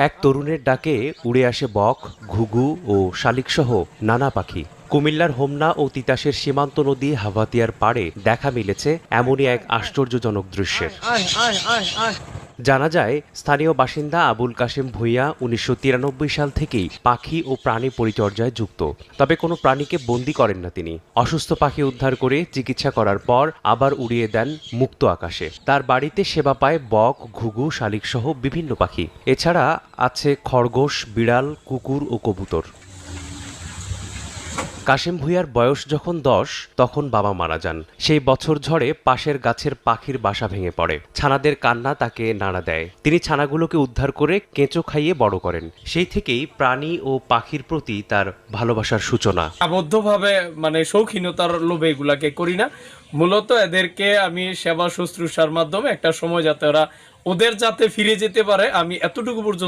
এক তরুণের ডাকে উড়ে আসে বক, ঘুঘু ও শালিকসহ নানা পাখি। কুমিল্লার হোমনা ও তিতাসের সীমান্ত নদী হাভাতিয়ার পাড়ে দেখা মিলেছে এমনই এক আশ্চর্যজনক দৃশ্যের। জানা যায়, স্থানীয় বাসিন্দা আবুল কাশেম ভূঁইয়া ১৯৯৩ সাল থেকেই পাখি ও প্রাণী পরিচর্যায় যুক্ত। তবে কোনো প্রাণীকে বন্দী করেন না তিনি। অসুস্থ পাখি উদ্ধার করে চিকিৎসা করার পর আবার উড়িয়ে দেন মুক্ত আকাশে। তার বাড়িতে সেবা পায় বক, ঘুঘু, শালিকসহ বিভিন্ন পাখি। এছাড়া আছে খরগোশ, বিড়াল, কুকুর ও কবুতর। কাশেম ভূঁইয়ার বয়স যখন ১০, তখন বাবা মারা যান। সেই বছর ঝড়ে পাশের গাছের পাখির বাসা ভেঙে পড়ে। ছানাদের কান্না তাকে নাড়া দেয়। তিনি ছানাগুলোকে উদ্ধার করে কেঁচো খাইয়ে বড় করেন। সেই থেকেই প্রাণী ও পাখির প্রতি তার ভালোবাসার সূচনা। আবদ্ধভাবে শৌখিনতার লোভে এগুলাকে করি না। মূলত এদেরকে আমি সেবা শুশ্রূষার মাধ্যমে একটা সময় যাতে ওদের যাতে ফিরে যেতে পারে, আমি এতটুকু পর্যন্ত